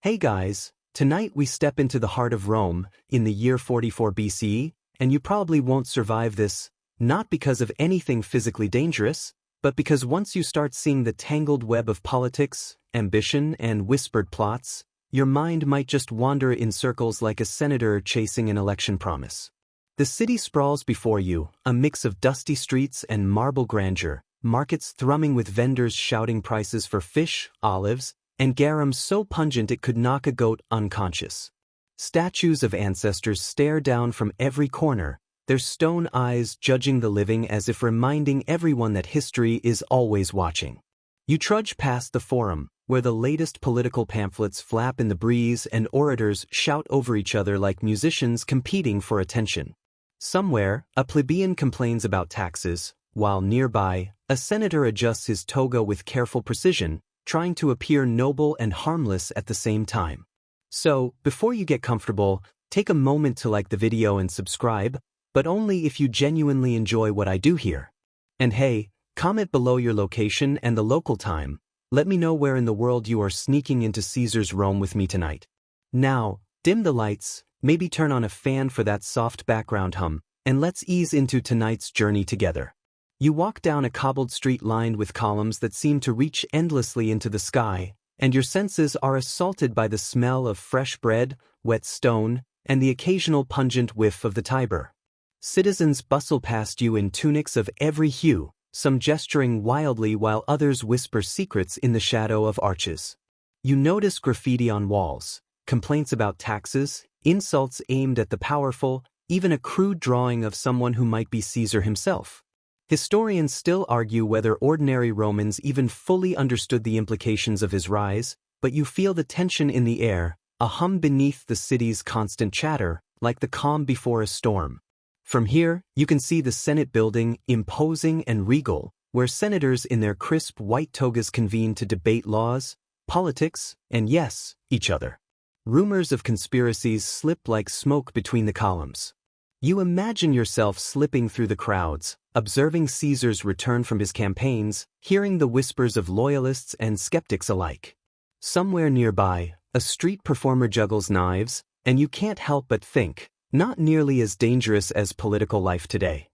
Hey guys, tonight we step into the heart of Rome, in the year 44 BCE, and you probably won't survive this, not because of anything physically dangerous, but because once you start seeing the tangled web of politics, ambition, and whispered plots, your mind might just wander in circles like a senator chasing an election promise. The city sprawls before you, a mix of dusty streets and marble grandeur, markets thrumming with vendors shouting prices for fish, olives, and garum so pungent it could knock a goat unconscious. Statues of ancestors stare down from every corner, their stone eyes judging the living as if reminding everyone that history is always watching. You trudge past the forum, where the latest political pamphlets flap in the breeze and orators shout over each other like musicians competing for attention. Somewhere, a plebeian complains about taxes, while nearby, a senator adjusts his toga with careful precision, trying to appear noble and harmless at the same time. So, before you get comfortable, take a moment to like the video and subscribe, but only if you genuinely enjoy what I do here. And hey, comment below your location and the local time. Let me know where in the world you are sneaking into Caesar's Rome with me tonight. Now, dim the lights, maybe turn on a fan for that soft background hum, and let's ease into tonight's journey together. You walk down a cobbled street lined with columns that seem to reach endlessly into the sky, and your senses are assaulted by the smell of fresh bread, wet stone, and the occasional pungent whiff of the Tiber. Citizens bustle past you in tunics of every hue, some gesturing wildly while others whisper secrets in the shadow of arches. You notice graffiti on walls, complaints about taxes, insults aimed at the powerful, even a crude drawing of someone who might be Caesar himself. Historians still argue whether ordinary Romans even fully understood the implications of his rise, but you feel the tension in the air, a hum beneath the city's constant chatter, like the calm before a storm. From here, you can see the Senate building, imposing and regal, where senators in their crisp white togas convene to debate laws, politics, and yes, each other. Rumors of conspiracies slip like smoke between the columns. You imagine yourself slipping through the crowds, observing Caesar's return from his campaigns, hearing the whispers of loyalists and skeptics alike. Somewhere nearby, a street performer juggles knives, and you can't help but think, not nearly as dangerous as political life today.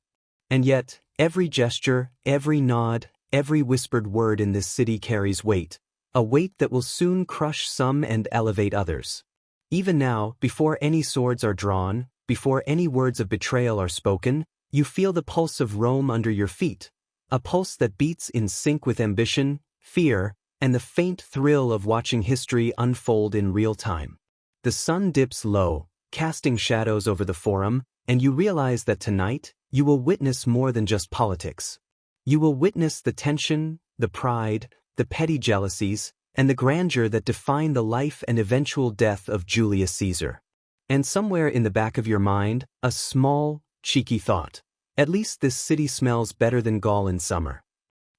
And yet, every gesture, every nod, every whispered word in this city carries weight, a weight that will soon crush some and elevate others. Even now, before any swords are drawn, before any words of betrayal are spoken, you feel the pulse of Rome under your feet, a pulse that beats in sync with ambition, fear, and the faint thrill of watching history unfold in real time. The sun dips low, casting shadows over the forum, and you realize that tonight, you will witness more than just politics. You will witness the tension, the pride, the petty jealousies, and the grandeur that define the life and eventual death of Julius Caesar. And somewhere in the back of your mind, a small, cheeky thought. At least this city smells better than Gaul in summer.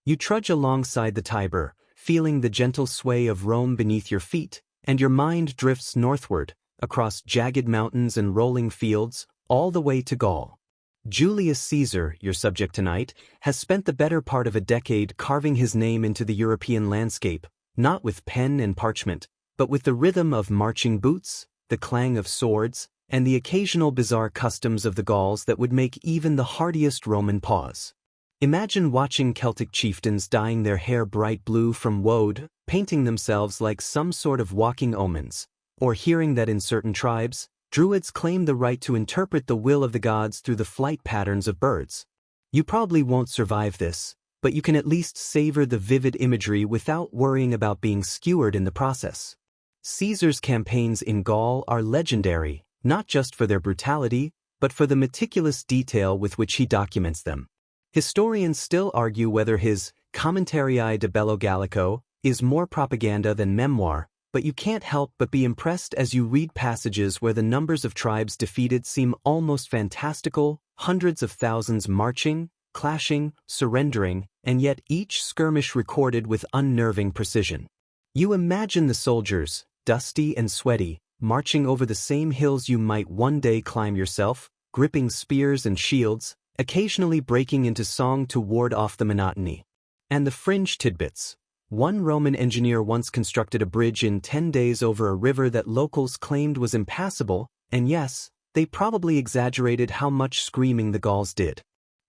You trudge alongside the Tiber, feeling the gentle sway of Rome beneath your feet, and your mind drifts northward, across jagged mountains and rolling fields, all the way to Gaul. Julius Caesar, your subject tonight, has spent the better part of a decade carving his name into the European landscape, not with pen and parchment, but with the rhythm of marching boots, the clang of swords, and the occasional bizarre customs of the Gauls that would make even the hardiest Roman pause. Imagine watching Celtic chieftains dyeing their hair bright blue from woad, painting themselves like some sort of walking omens, or hearing that in certain tribes, Druids claim the right to interpret the will of the gods through the flight patterns of birds. You probably won't survive this, but you can at least savor the vivid imagery without worrying about being skewered in the process. Caesar's campaigns in Gaul are legendary, not just for their brutality, but for the meticulous detail with which he documents them. Historians still argue whether his Commentarii de Bello Gallico is more propaganda than memoir, but you can't help but be impressed as you read passages where the numbers of tribes defeated seem almost fantastical, hundreds of thousands marching, clashing, surrendering, and yet each skirmish recorded with unnerving precision. You imagine the soldiers, dusty and sweaty, marching over the same hills you might one day climb yourself, gripping spears and shields, occasionally breaking into song to ward off the monotony. And the fringe tidbits. One Roman engineer once constructed a bridge in 10 days over a river that locals claimed was impassable, and yes, they probably exaggerated how much screaming the Gauls did.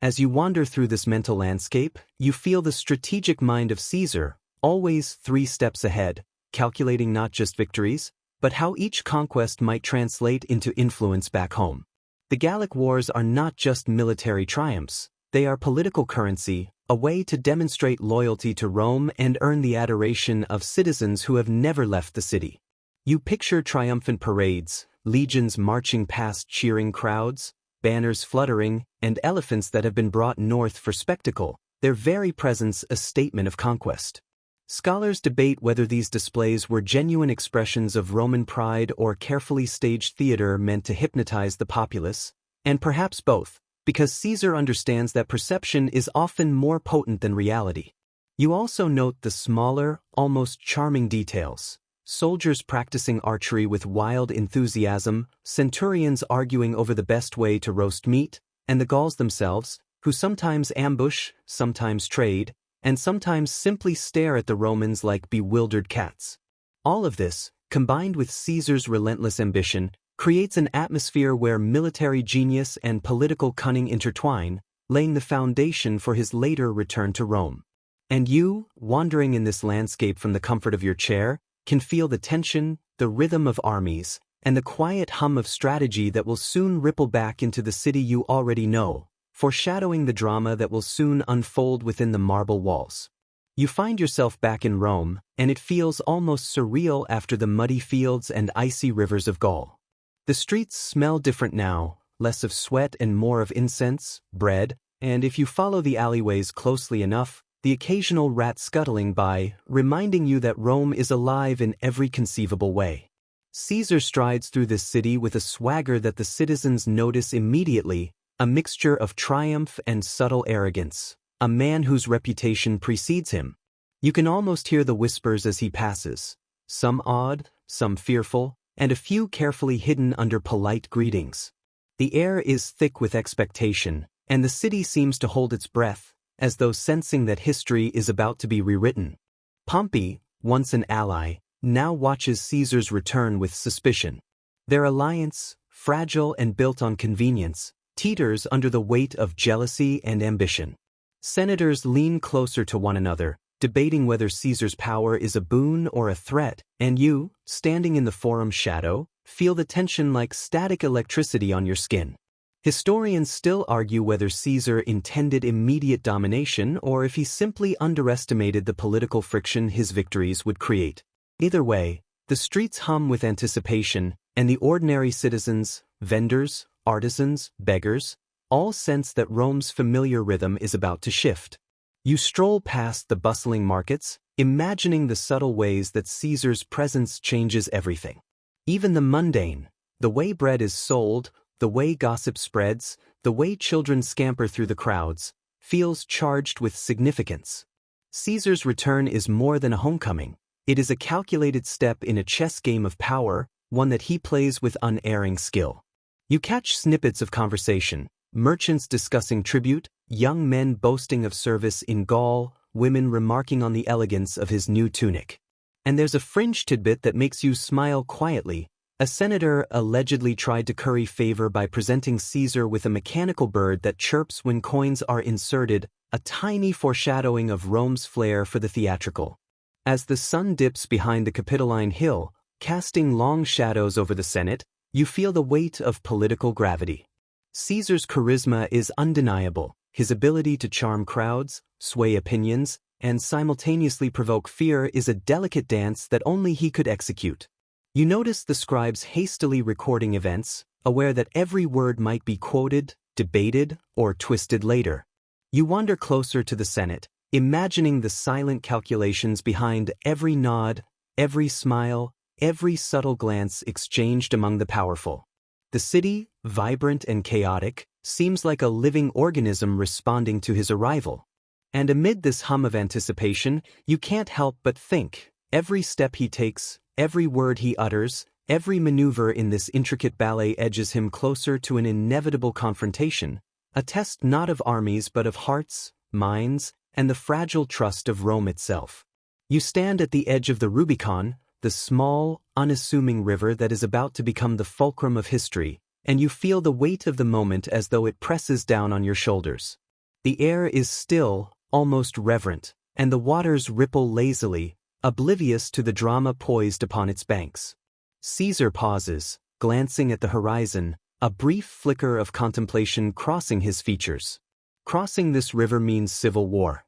As you wander through this mental landscape, you feel the strategic mind of Caesar, always 3 steps ahead, calculating not just victories, but how each conquest might translate into influence back home. The Gallic Wars are not just military triumphs, they are political currency, a way to demonstrate loyalty to Rome and earn the adoration of citizens who have never left the city. You picture triumphant parades, legions marching past cheering crowds, banners fluttering, and elephants that have been brought north for spectacle, their very presence a statement of conquest. Scholars debate whether these displays were genuine expressions of Roman pride or carefully staged theater meant to hypnotize the populace, and perhaps both, because Caesar understands that perception is often more potent than reality. You also note the smaller, almost charming details. Soldiers practicing archery with wild enthusiasm, centurions arguing over the best way to roast meat, and the Gauls themselves, who sometimes ambush, sometimes trade, and sometimes simply stare at the Romans like bewildered cats. All of this, combined with Caesar's relentless ambition, creates an atmosphere where military genius and political cunning intertwine, laying the foundation for his later return to Rome. And you, wandering in this landscape from the comfort of your chair, can feel the tension, the rhythm of armies, and the quiet hum of strategy that will soon ripple back into the city you already know, foreshadowing the drama that will soon unfold within the marble walls. You find yourself back in Rome, and it feels almost surreal after the muddy fields and icy rivers of Gaul. The streets smell different now, less of sweat and more of incense, bread, and if you follow the alleyways closely enough, the occasional rat scuttling by, reminding you that Rome is alive in every conceivable way. Caesar strides through this city with a swagger that the citizens notice immediately, a mixture of triumph and subtle arrogance, a man whose reputation precedes him. You can almost hear the whispers as he passes, some awed, some fearful, and a few carefully hidden under polite greetings. The air is thick with expectation, and the city seems to hold its breath, as though sensing that history is about to be rewritten. Pompey, once an ally, now watches Caesar's return with suspicion. Their alliance, fragile and built on convenience, teeters under the weight of jealousy and ambition. Senators lean closer to one another, debating whether Caesar's power is a boon or a threat, and you, standing in the forum's shadow, feel the tension like static electricity on your skin. Historians still argue whether Caesar intended immediate domination or if he simply underestimated the political friction his victories would create. Either way, the streets hum with anticipation, and the ordinary citizens, vendors, artisans, beggars, all sense that Rome's familiar rhythm is about to shift. You stroll past the bustling markets, imagining the subtle ways that Caesar's presence changes everything. Even the mundane, the way bread is sold, the way gossip spreads, the way children scamper through the crowds, feels charged with significance. Caesar's return is more than a homecoming. It is a calculated step in a chess game of power, one that he plays with unerring skill. You catch snippets of conversation, merchants discussing tribute, young men boasting of service in Gaul, women remarking on the elegance of his new tunic. And there's a fringe tidbit that makes you smile quietly. A senator allegedly tried to curry favor by presenting Caesar with a mechanical bird that chirps when coins are inserted, a tiny foreshadowing of Rome's flair for the theatrical. As the sun dips behind the Capitoline Hill, casting long shadows over the Senate, you feel the weight of political gravity. Caesar's charisma is undeniable. His ability to charm crowds, sway opinions, and simultaneously provoke fear is a delicate dance that only he could execute. You notice the scribes hastily recording events, aware that every word might be quoted, debated, or twisted later. You wander closer to the Senate, imagining the silent calculations behind every nod, every smile, every subtle glance exchanged among the powerful. The city, vibrant and chaotic, seems like a living organism responding to his arrival. And amid this hum of anticipation, you can't help but think, every step he takes, every word he utters, every maneuver in this intricate ballet edges him closer to an inevitable confrontation, a test not of armies but of hearts, minds, and the fragile trust of Rome itself. You stand at the edge of the Rubicon, the small, unassuming river that is about to become the fulcrum of history, and you feel the weight of the moment as though it presses down on your shoulders. The air is still, almost reverent, and the waters ripple lazily, oblivious to the drama poised upon its banks. Caesar pauses, glancing at the horizon, a brief flicker of contemplation crossing his features. Crossing this river means civil war.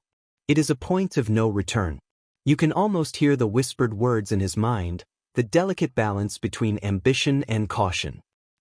It is a point of no return. You can almost hear the whispered words in his mind, the delicate balance between ambition and caution.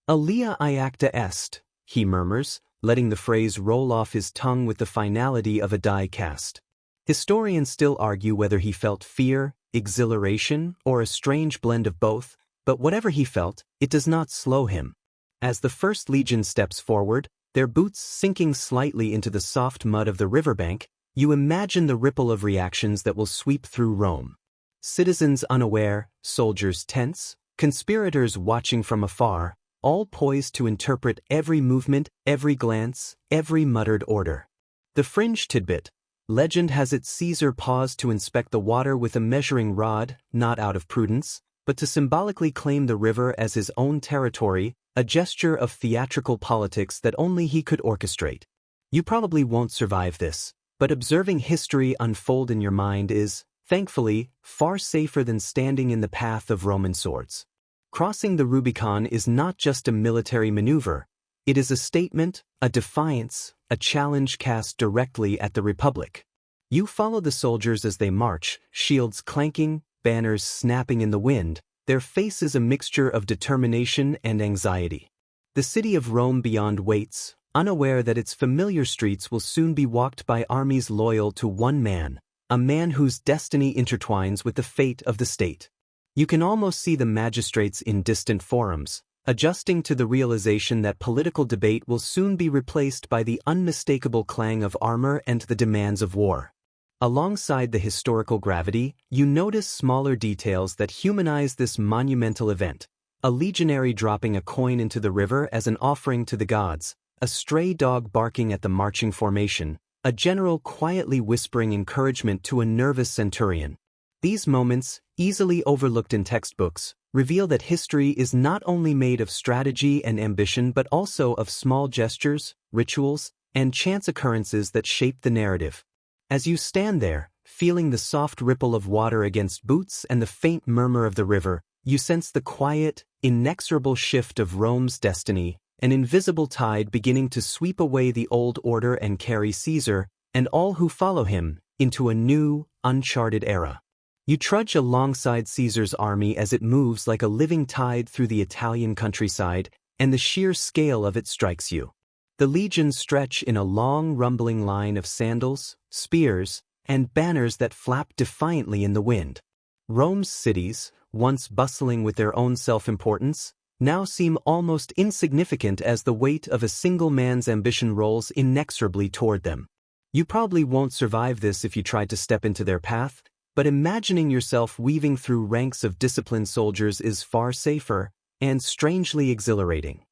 Alia iacta est, he murmurs, letting the phrase roll off his tongue with the finality of a die cast. Historians still argue whether he felt fear, exhilaration, or a strange blend of both, but whatever he felt, it does not slow him. As the first legion steps forward, their boots sinking slightly into the soft mud of the riverbank, you imagine the ripple of reactions that will sweep through Rome. Citizens unaware, soldiers tense, conspirators watching from afar, all poised to interpret every movement, every glance, every muttered order. The fringe tidbit. Legend has it Caesar paused to inspect the water with a measuring rod, not out of prudence, but to symbolically claim the river as his own territory, a gesture of theatrical politics that only he could orchestrate. You probably won't survive this, but observing history unfold in your mind is, thankfully, far safer than standing in the path of Roman swords. Crossing the Rubicon is not just a military maneuver, it is a statement, a defiance, a challenge cast directly at the Republic. You follow the soldiers as they march, shields clanking, banners snapping in the wind, their faces a mixture of determination and anxiety. The city of Rome beyond waits, unaware that its familiar streets will soon be walked by armies loyal to one man, a man whose destiny intertwines with the fate of the state. You can almost see the magistrates in distant forums, adjusting to the realization that political debate will soon be replaced by the unmistakable clang of armor and the demands of war. Alongside the historical gravity, you notice smaller details that humanize this monumental event: a legionary dropping a coin into the river as an offering to the gods, a stray dog barking at the marching formation, a general quietly whispering encouragement to a nervous centurion. These moments, easily overlooked in textbooks, reveal that history is not only made of strategy and ambition but also of small gestures, rituals, and chance occurrences that shape the narrative. As you stand there, feeling the soft ripple of water against boots and the faint murmur of the river, you sense the quiet, inexorable shift of Rome's destiny, an invisible tide beginning to sweep away the old order and carry Caesar, and all who follow him, into a new, uncharted era. You trudge alongside Caesar's army as it moves like a living tide through the Italian countryside, and the sheer scale of it strikes you. The legions stretch in a long, rumbling line of sandals, spears, and banners that flap defiantly in the wind. Rome's cities, once bustling with their own self-importance, now seem almost insignificant as the weight of a single man's ambition rolls inexorably toward them. You probably won't survive this if you try to step into their path, but imagining yourself weaving through ranks of disciplined soldiers is far safer and strangely exhilarating.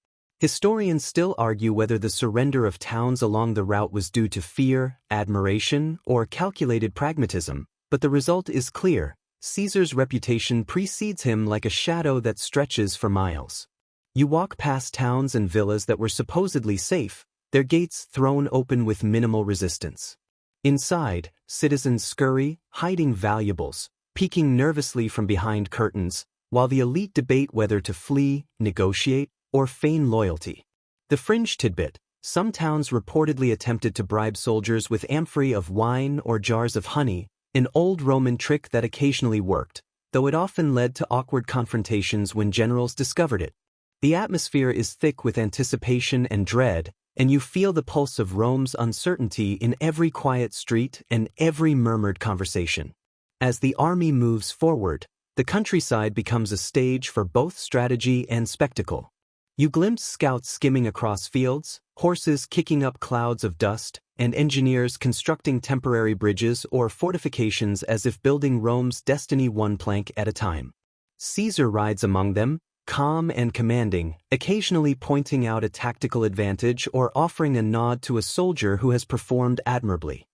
Historians still argue whether the surrender of towns along the route was due to fear, admiration, or calculated pragmatism, but the result is clear: Caesar's reputation precedes him like a shadow that stretches for miles. You walk past towns and villas that were supposedly safe, their gates thrown open with minimal resistance. Inside, citizens scurry, hiding valuables, peeking nervously from behind curtains, while the elite debate whether to flee, negotiate, or feign loyalty. The fringe tidbit: some towns reportedly attempted to bribe soldiers with amphorae of wine or jars of honey, an old Roman trick that occasionally worked, though it often led to awkward confrontations when generals discovered it. The atmosphere is thick with anticipation and dread, and you feel the pulse of Rome's uncertainty in every quiet street and every murmured conversation. As the army moves forward, the countryside becomes a stage for both strategy and spectacle. You glimpse scouts skimming across fields, horses kicking up clouds of dust, and engineers constructing temporary bridges or fortifications as if building Rome's destiny one plank at a time. Caesar rides among them, calm and commanding, occasionally pointing out a tactical advantage or offering a nod to a soldier who has performed admirably.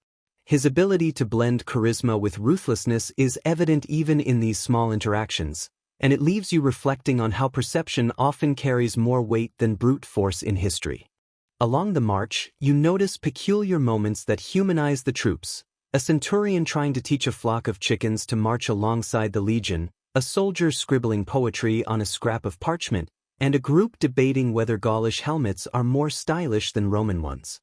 His ability to blend charisma with ruthlessness is evident even in these small interactions, and it leaves you reflecting on how perception often carries more weight than brute force in history. Along the march, you notice peculiar moments that humanize the troops: a centurion trying to teach a flock of chickens to march alongside the legion, a soldier scribbling poetry on a scrap of parchment, and a group debating whether Gaulish helmets are more stylish than Roman ones.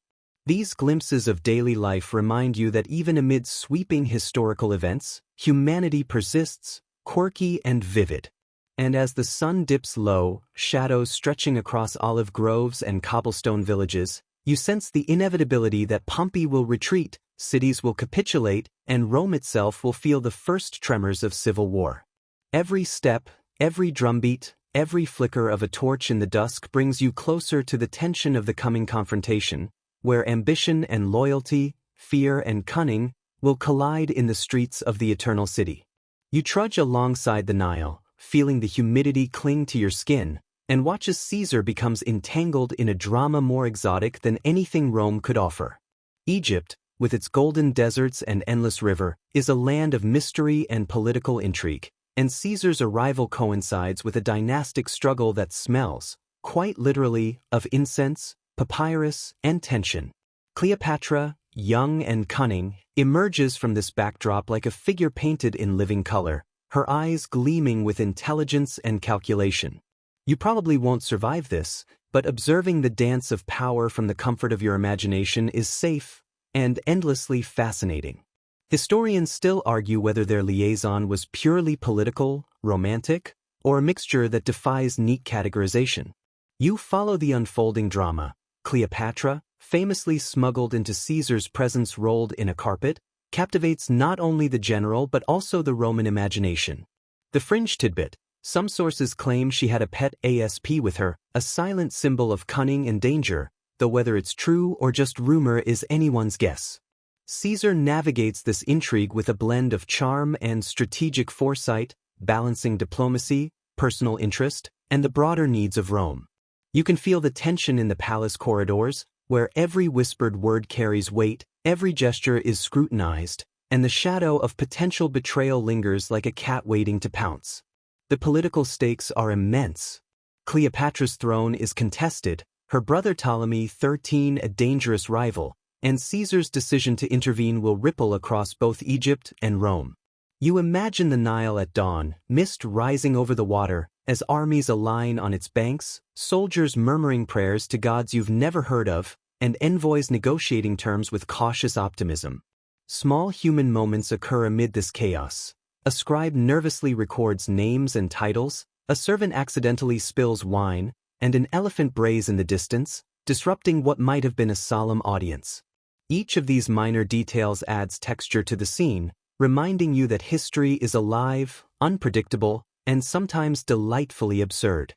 These glimpses of daily life remind you that even amid sweeping historical events, humanity persists, quirky and vivid. And as the sun dips low, shadows stretching across olive groves and cobblestone villages, you sense the inevitability that Pompeii will retreat, cities will capitulate, and Rome itself will feel the first tremors of civil war. Every step, every drumbeat, every flicker of a torch in the dusk brings you closer to the tension of the coming confrontation, where ambition and loyalty, fear and cunning, will collide in the streets of the Eternal City. You trudge alongside the Nile, feeling the humidity cling to your skin, and watch as Caesar becomes entangled in a drama more exotic than anything Rome could offer. Egypt, with its golden deserts and endless river, is a land of mystery and political intrigue, and Caesar's arrival coincides with a dynastic struggle that smells, quite literally, of incense, papyrus, and tension. Cleopatra, young and cunning, emerges from this backdrop like a figure painted in living color, her eyes gleaming with intelligence and calculation. You probably won't survive this, but observing the dance of power from the comfort of your imagination is safe and endlessly fascinating. Historians still argue whether their liaison was purely political, romantic, or a mixture that defies neat categorization. You follow the unfolding drama. Cleopatra, famously smuggled into Caesar's presence rolled in a carpet, captivates not only the general but also the Roman imagination. The fringe tidbit: some sources claim she had a pet asp with her, a silent symbol of cunning and danger, though whether it's true or just rumor is anyone's guess. Caesar navigates this intrigue with a blend of charm and strategic foresight, balancing diplomacy, personal interest, and the broader needs of Rome. You can feel the tension in the palace corridors, where every whispered word carries weight, every gesture is scrutinized, and the shadow of potential betrayal lingers like a cat waiting to pounce. The political stakes are immense. Cleopatra's throne is contested, her brother Ptolemy XIII a dangerous rival, and Caesar's decision to intervene will ripple across both Egypt and Rome. You imagine the Nile at dawn, mist rising over the water, as armies align on its banks, soldiers murmuring prayers to gods you've never heard of, and envoys negotiating terms with cautious optimism. Small human moments occur amid this chaos. A scribe nervously records names and titles, a servant accidentally spills wine, and an elephant brays in the distance, disrupting what might have been a solemn audience. Each of these minor details adds texture to the scene, reminding you that history is alive, unpredictable, and sometimes delightfully absurd.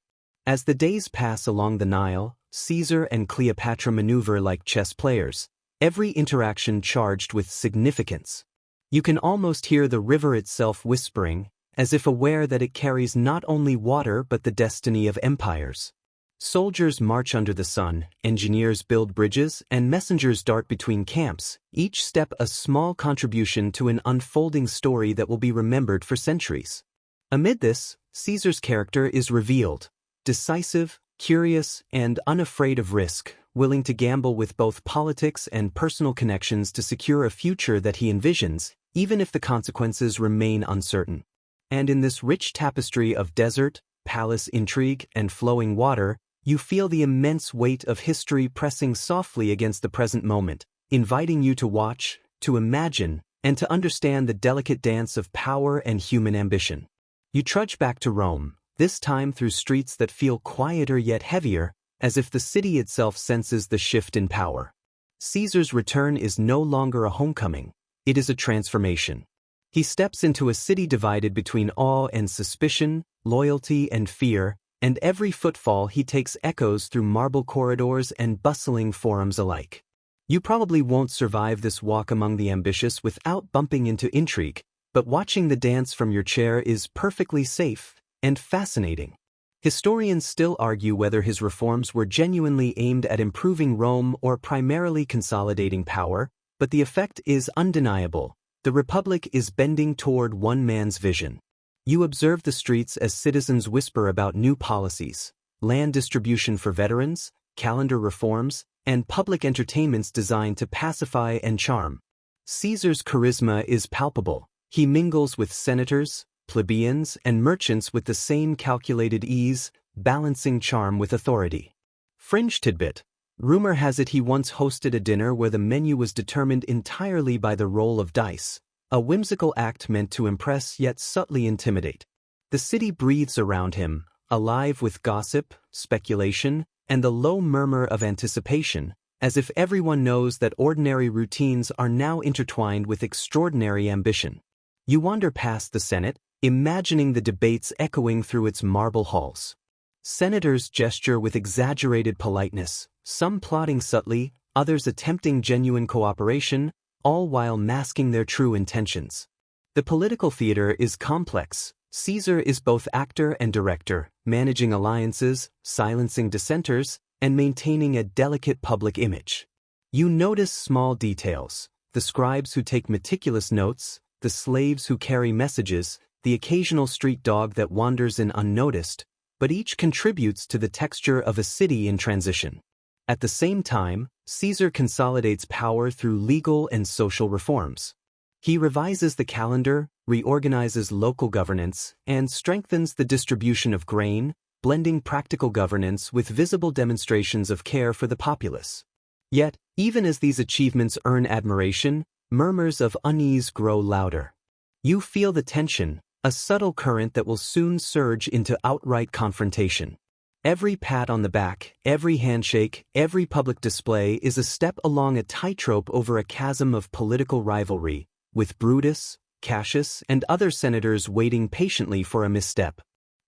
As the days pass along the Nile, Caesar and Cleopatra maneuver like chess players, every interaction charged with significance. You can almost hear the river itself whispering, as if aware that it carries not only water but the destiny of empires. Soldiers march under the sun, engineers build bridges, and messengers dart between camps, each step a small contribution to an unfolding story that will be remembered for centuries. Amid this, Caesar's character is revealed: decisive, curious, and unafraid of risk, willing to gamble with both politics and personal connections to secure a future that he envisions, even if the consequences remain uncertain. And in this rich tapestry of desert, palace intrigue, and flowing water, you feel the immense weight of history pressing softly against the present moment, inviting you to watch, to imagine, and to understand the delicate dance of power and human ambition. You trudge back to Rome, this time through streets that feel quieter yet heavier, as if the city itself senses the shift in power. Caesar's return is no longer a homecoming, it is a transformation. He steps into a city divided between awe and suspicion, loyalty and fear, and every footfall he takes echoes through marble corridors and bustling forums alike. You probably won't survive this walk among the ambitious without bumping into intrigue, but watching the dance from your chair is perfectly safe and fascinating. Historians still argue whether his reforms were genuinely aimed at improving Rome or primarily consolidating power, But the effect is undeniable. The republic is bending toward one man's vision. You observe the streets as citizens whisper about new policies, land distribution for veterans, calendar reforms, and public entertainments designed to pacify and charm. Caesar's charisma is palpable. He mingles with senators, plebeians, and merchants with the same calculated ease, balancing charm with authority. Fringe tidbit. Rumor has it he once hosted a dinner where the menu was determined entirely by the roll of dice, a whimsical act meant to impress yet subtly intimidate. The city breathes around him, alive with gossip, speculation, and the low murmur of anticipation, as if everyone knows that ordinary routines are now intertwined with extraordinary ambition. You wander past the Senate, imagining the debates echoing through its marble halls. Senators gesture with exaggerated politeness, some plotting subtly, others attempting genuine cooperation, all while masking their true intentions. The political theater is complex. Caesar is both actor and director, managing alliances, silencing dissenters, and maintaining a delicate public image. You notice small details: the scribes who take meticulous notes, the slaves who carry messages, the occasional street dog that wanders in unnoticed, but each contributes to the texture of a city in transition. At the same time, Caesar consolidates power through legal and social reforms. He revises the calendar, reorganizes local governance, and strengthens the distribution of grain, blending practical governance with visible demonstrations of care for the populace. Yet, even as these achievements earn admiration, murmurs of unease grow louder. You feel the tension, a subtle current that will soon surge into outright confrontation. Every pat on the back, every handshake, every public display is a step along a tightrope over a chasm of political rivalry, with Brutus, Cassius, and other senators waiting patiently for a misstep.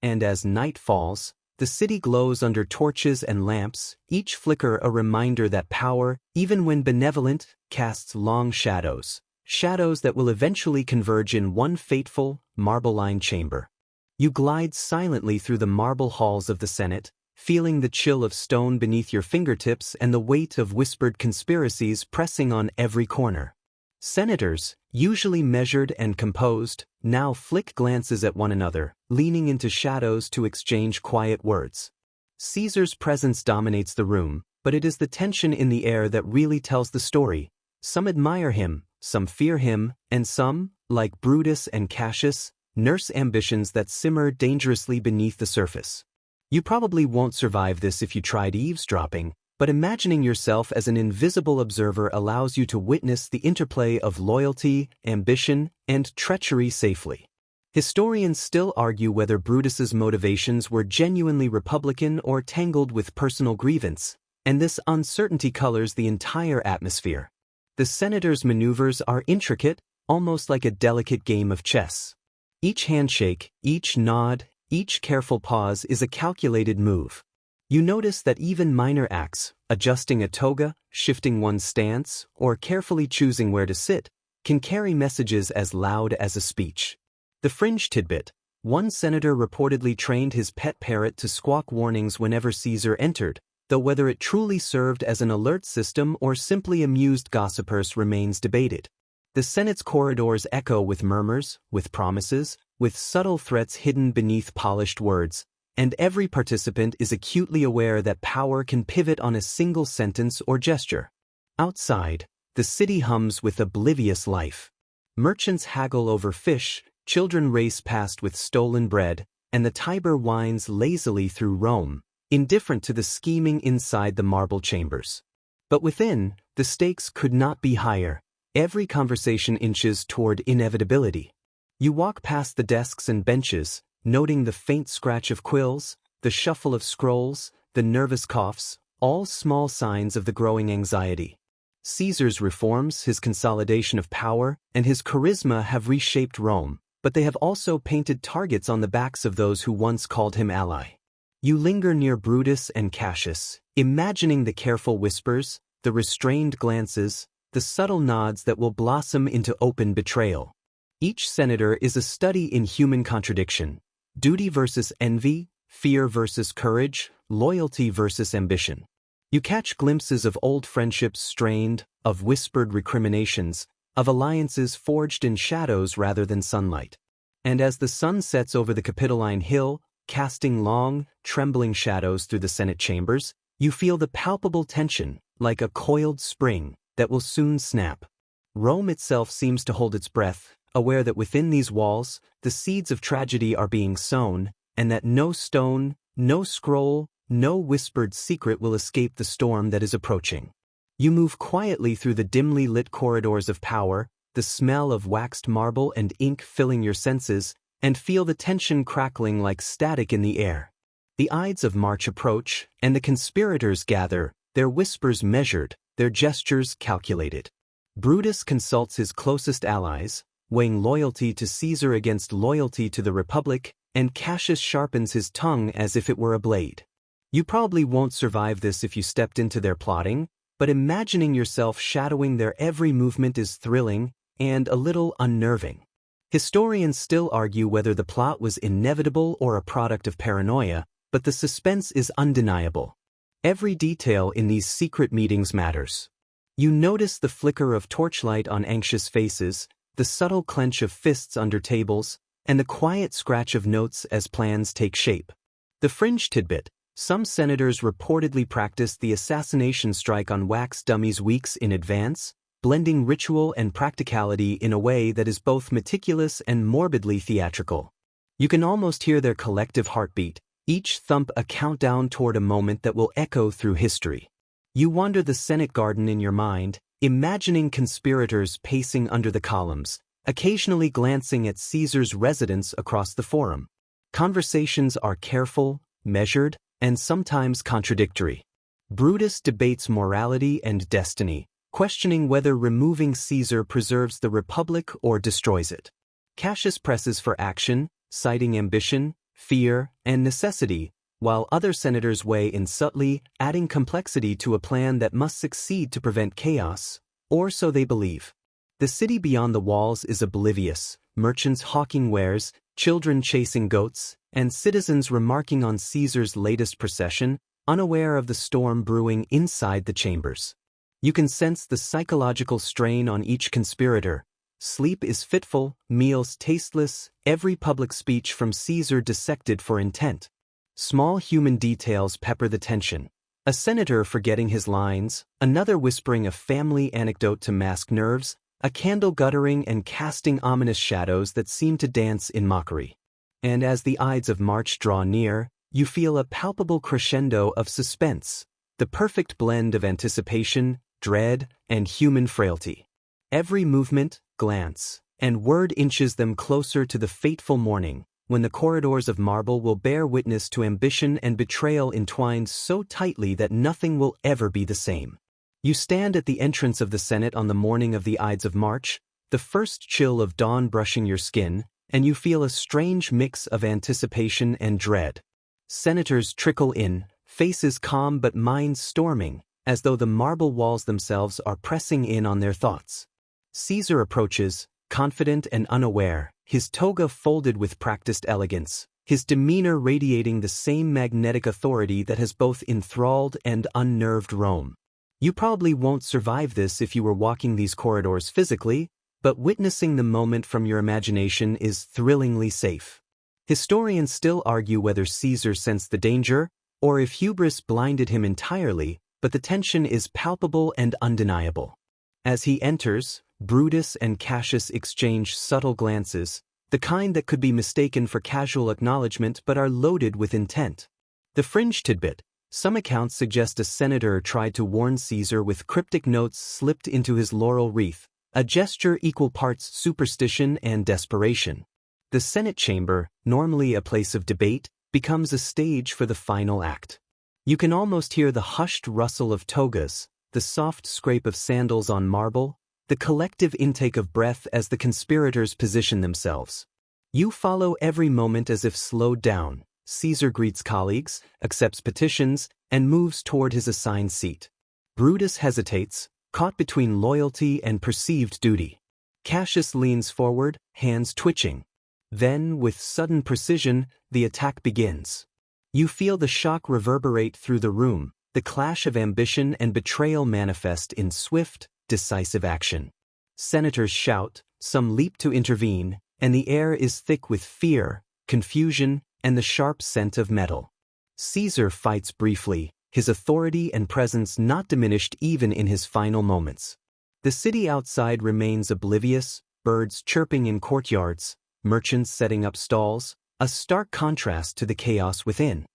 And as night falls, the city glows under torches and lamps, each flicker a reminder that power, even when benevolent, casts long shadows. Shadows that will eventually converge in one fateful, marble-lined chamber. You glide silently through the marble halls of the Senate, feeling the chill of stone beneath your fingertips and the weight of whispered conspiracies pressing on every corner. Senators, usually measured and composed, now flick glances at one another, leaning into shadows to exchange quiet words. Caesar's presence dominates the room, but it is the tension in the air that really tells the story. Some admire him, some fear him, and some, like Brutus and Cassius, nurse ambitions that simmer dangerously beneath the surface. You probably won't survive this if you tried eavesdropping, but imagining yourself as an invisible observer allows you to witness the interplay of loyalty, ambition, and treachery safely. Historians still argue whether Brutus's motivations were genuinely republican or tangled with personal grievance, and this uncertainty colors the entire atmosphere. The senators' maneuvers are intricate, almost like a delicate game of chess. Each handshake, each nod, each careful pause is a calculated move. You notice that even minor acts, adjusting a toga, shifting one's stance, or carefully choosing where to sit, can carry messages as loud as a speech. The fringe tidbit: one senator reportedly trained his pet parrot to squawk warnings whenever Caesar entered, though whether it truly served as an alert system or simply amused gossipers remains debated. The Senate's corridors echo with murmurs, with promises, with subtle threats hidden beneath polished words, and every participant is acutely aware that power can pivot on a single sentence or gesture. Outside, the city hums with oblivious life. Merchants haggle over fish, children race past with stolen bread, and the Tiber winds lazily through Rome, indifferent to the scheming inside the marble chambers. But within, the stakes could not be higher. Every conversation inches toward inevitability. You walk past the desks and benches, noting the faint scratch of quills, the shuffle of scrolls, the nervous coughs, all small signs of the growing anxiety. Caesar's reforms, his consolidation of power, and his charisma have reshaped Rome, but they have also painted targets on the backs of those who once called him ally. You linger near Brutus and Cassius, imagining the careful whispers, the restrained glances, the subtle nods that will blossom into open betrayal. Each senator is a study in human contradiction: duty versus envy, fear versus courage, loyalty versus ambition. You catch glimpses of old friendships strained, of whispered recriminations, of alliances forged in shadows rather than sunlight. And as the sun sets over the Capitoline Hill, casting long, trembling shadows through the Senate chambers, you feel the palpable tension, like a coiled spring, that will soon snap. Rome itself seems to hold its breath, aware that within these walls, the seeds of tragedy are being sown, and that no stone, no scroll, no whispered secret will escape the storm that is approaching. You move quietly through the dimly lit corridors of power, the smell of waxed marble and ink filling your senses, and feel the tension crackling like static in the air. The Ides of March approach, and the conspirators gather, their whispers measured, their gestures calculated. Brutus consults his closest allies, weighing loyalty to Caesar against loyalty to the Republic, and Cassius sharpens his tongue as if it were a blade. You probably won't survive this if you stepped into their plotting, but imagining yourself shadowing their every movement is thrilling and a little unnerving. Historians still argue whether the plot was inevitable or a product of paranoia, but the suspense is undeniable. Every detail in these secret meetings matters. You notice the flicker of torchlight on anxious faces, the subtle clench of fists under tables, and the quiet scratch of notes as plans take shape. The fringe tidbit: some senators reportedly practiced the assassination strike on wax dummies weeks in advance, blending ritual and practicality in a way that is both meticulous and morbidly theatrical. You can almost hear their collective heartbeat, each thump a countdown toward a moment that will echo through history. You wander the Senate garden in your mind, imagining conspirators pacing under the columns, occasionally glancing at Caesar's residence across the forum. Conversations are careful, measured, and sometimes contradictory. Brutus debates morality and destiny, questioning whether removing Caesar preserves the Republic or destroys it. Cassius presses for action, citing ambition, fear, and necessity, while other senators weigh in subtly, adding complexity to a plan that must succeed to prevent chaos, or so they believe. The city beyond the walls is oblivious, merchants hawking wares, children chasing goats, and citizens remarking on Caesar's latest procession, unaware of the storm brewing inside the chambers. You can sense the psychological strain on each conspirator. Sleep is fitful, meals tasteless, every public speech from Caesar dissected for intent. Small human details pepper the tension. A senator forgetting his lines, another whispering a family anecdote to mask nerves, a candle guttering and casting ominous shadows that seem to dance in mockery. And as the Ides of March draw near, you feel a palpable crescendo of suspense, the perfect blend of anticipation, dread, and human frailty. Every movement, glance, and word inches them closer to the fateful morning, when the corridors of marble will bear witness to ambition and betrayal entwined so tightly that nothing will ever be the same. You stand at the entrance of the Senate on the morning of the Ides of March, the first chill of dawn brushing your skin, and you feel a strange mix of anticipation and dread. Senators trickle in, faces calm but minds storming, as though the marble walls themselves are pressing in on their thoughts. Caesar approaches, confident and unaware, his toga folded with practiced elegance, his demeanor radiating the same magnetic authority that has both enthralled and unnerved Rome. You probably won't survive this if you were walking these corridors physically, but witnessing the moment from your imagination is thrillingly safe. Historians still argue whether Caesar sensed the danger, or if hubris blinded him entirely, but the tension is palpable and undeniable. As he enters, Brutus and Cassius exchange subtle glances, the kind that could be mistaken for casual acknowledgement but are loaded with intent. The fringe tidbit: some accounts suggest a senator tried to warn Caesar with cryptic notes slipped into his laurel wreath, a gesture equal parts superstition and desperation. The Senate chamber, normally a place of debate, becomes a stage for the final act. You can almost hear the hushed rustle of togas, the soft scrape of sandals on marble, the collective intake of breath as the conspirators position themselves. You follow every moment as if slowed down. Caesar greets colleagues, accepts petitions, and moves toward his assigned seat. Brutus hesitates, caught between loyalty and perceived duty. Cassius leans forward, hands twitching. Then, with sudden precision, the attack begins. You feel the shock reverberate through the room, the clash of ambition and betrayal manifest in swift, decisive action. Senators shout, some leap to intervene, and the air is thick with fear, confusion, and the sharp scent of metal. Caesar fights briefly, his authority and presence not diminished even in his final moments. The city outside remains oblivious, birds chirping in courtyards, merchants setting up stalls, a stark contrast to the chaos within.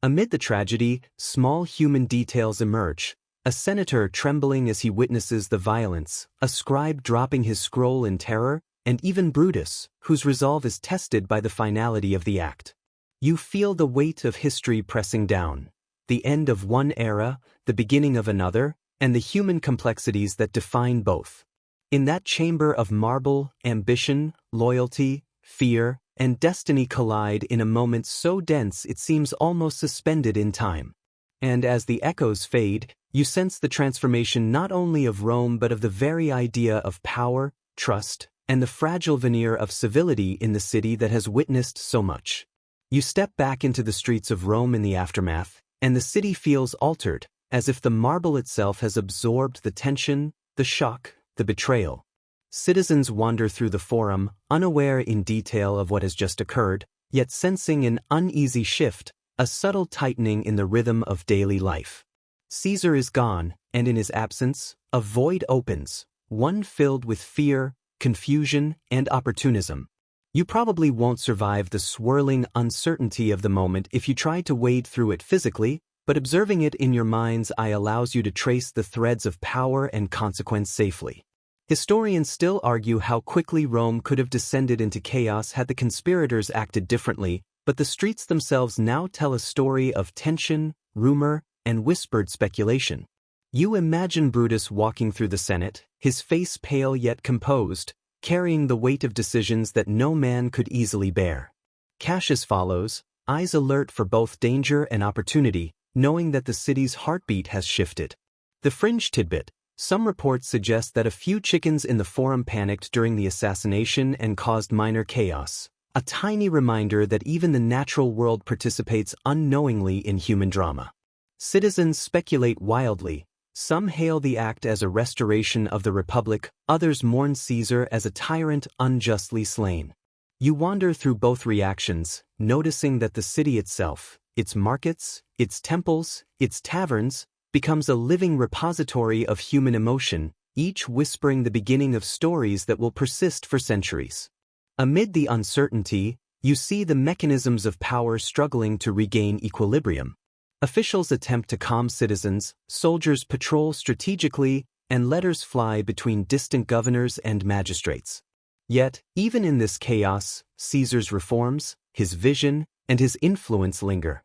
Amid the tragedy, small human details emerge, a senator trembling as he witnesses the violence, a scribe dropping his scroll in terror, and even Brutus, whose resolve is tested by the finality of the act. You feel the weight of history pressing down, the end of one era, the beginning of another, and the human complexities that define both. In that chamber of marble, ambition, loyalty, fear, and destiny collide in a moment so dense it seems almost suspended in time. And as the echoes fade, you sense the transformation not only of Rome but of the very idea of power, trust, and the fragile veneer of civility in the city that has witnessed so much. You step back into the streets of Rome in the aftermath, and the city feels altered, as if the marble itself has absorbed the tension, the shock, the betrayal. Citizens wander through the forum, unaware in detail of what has just occurred, yet sensing an uneasy shift, a subtle tightening in the rhythm of daily life. Caesar is gone, and in his absence, a void opens, one filled with fear, confusion, and opportunism. You probably won't survive the swirling uncertainty of the moment if you try to wade through it physically, but observing it in your mind's eye allows you to trace the threads of power and consequence safely. Historians still argue how quickly Rome could have descended into chaos had the conspirators acted differently, but the streets themselves now tell a story of tension, rumor, and whispered speculation. You imagine Brutus walking through the Senate, his face pale yet composed, carrying the weight of decisions that no man could easily bear. Cassius follows, eyes alert for both danger and opportunity, knowing that the city's heartbeat has shifted. The fringe tidbit: some reports suggest that a few chickens in the forum panicked during the assassination and caused minor chaos, a tiny reminder that even the natural world participates unknowingly in human drama. Citizens speculate wildly. Some hail the act as a restoration of the Republic, others mourn Caesar as a tyrant unjustly slain. You wander through both reactions, noticing that the city itself, its markets, its temples, its taverns, becomes a living repository of human emotion, each whispering the beginning of stories that will persist for centuries. Amid the uncertainty, you see the mechanisms of power struggling to regain equilibrium. Officials attempt to calm citizens, soldiers patrol strategically, and letters fly between distant governors and magistrates. Yet, even in this chaos, Caesar's reforms, his vision, and his influence linger.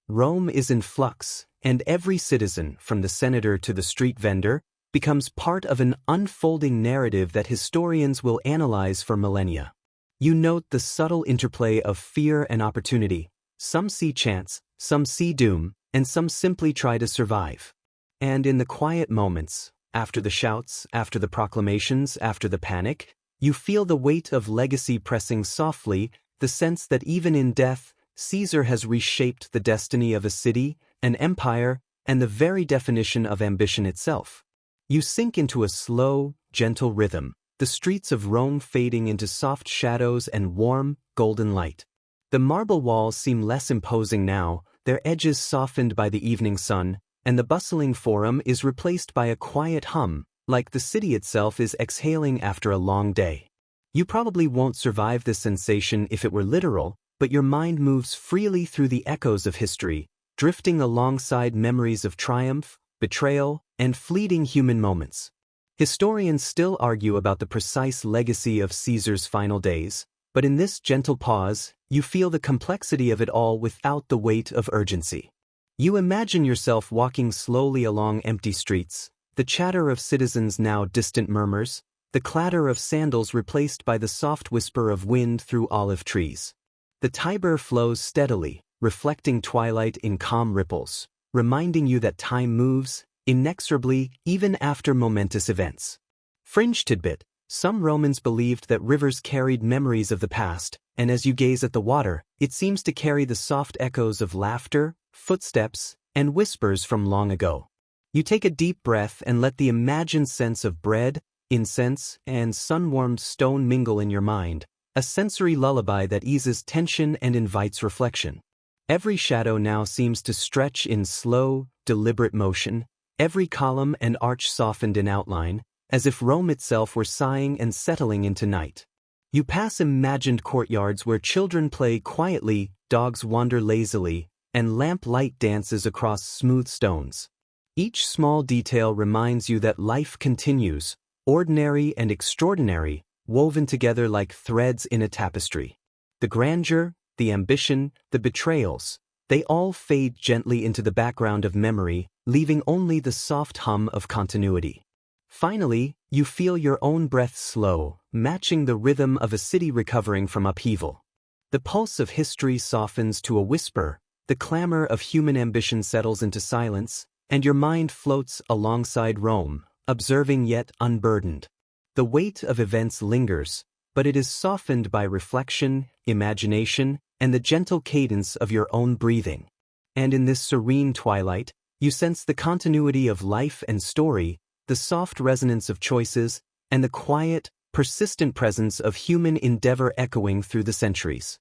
Rome is in flux, and every citizen, from the senator to the street vendor, becomes part of an unfolding narrative that historians will analyze for millennia. You note the subtle interplay of fear and opportunity. Some see chance, some see doom, and some simply try to survive. And in the quiet moments, after the shouts, after the proclamations, after the panic, you feel the weight of legacy pressing softly, the sense that even in death, Caesar has reshaped the destiny of a city, an empire, and the very definition of ambition itself. You sink into a slow, gentle rhythm, the streets of Rome fading into soft shadows and warm, golden light. The marble walls seem less imposing now, their edges softened by the evening sun, and the bustling forum is replaced by a quiet hum, like the city itself is exhaling after a long day. You probably won't survive this sensation if it were literal, but your mind moves freely through the echoes of history, drifting alongside memories of triumph, betrayal, and fleeting human moments. Historians still argue about the precise legacy of Caesar's final days, but in this gentle pause, you feel the complexity of it all without the weight of urgency. You imagine yourself walking slowly along empty streets, the chatter of citizens now distant murmurs, the clatter of sandals replaced by the soft whisper of wind through olive trees. The Tiber flows steadily, reflecting twilight in calm ripples, reminding you that time moves, inexorably, even after momentous events. Fringe tidbit: some Romans believed that rivers carried memories of the past, and as you gaze at the water, it seems to carry the soft echoes of laughter, footsteps, and whispers from long ago. You take a deep breath and let the imagined scents of bread, incense, and sun-warmed stone mingle in your mind, a sensory lullaby that eases tension and invites reflection. Every shadow now seems to stretch in slow, deliberate motion, every column and arch softened in outline, as if Rome itself were sighing and settling into night. You pass imagined courtyards where children play quietly, dogs wander lazily, and lamplight dances across smooth stones. Each small detail reminds you that life continues, ordinary and extraordinary, woven together like threads in a tapestry. The grandeur, the ambition, the betrayals, they all fade gently into the background of memory, leaving only the soft hum of continuity. Finally, you feel your own breath slow, matching the rhythm of a city recovering from upheaval. The pulse of history softens to a whisper, the clamor of human ambition settles into silence, and your mind floats alongside Rome, observing yet unburdened. The weight of events lingers, but it is softened by reflection, imagination, and the gentle cadence of your own breathing. And in this serene twilight, you sense the continuity of life and story, the soft resonance of choices, and the quiet, persistent presence of human endeavor echoing through the centuries.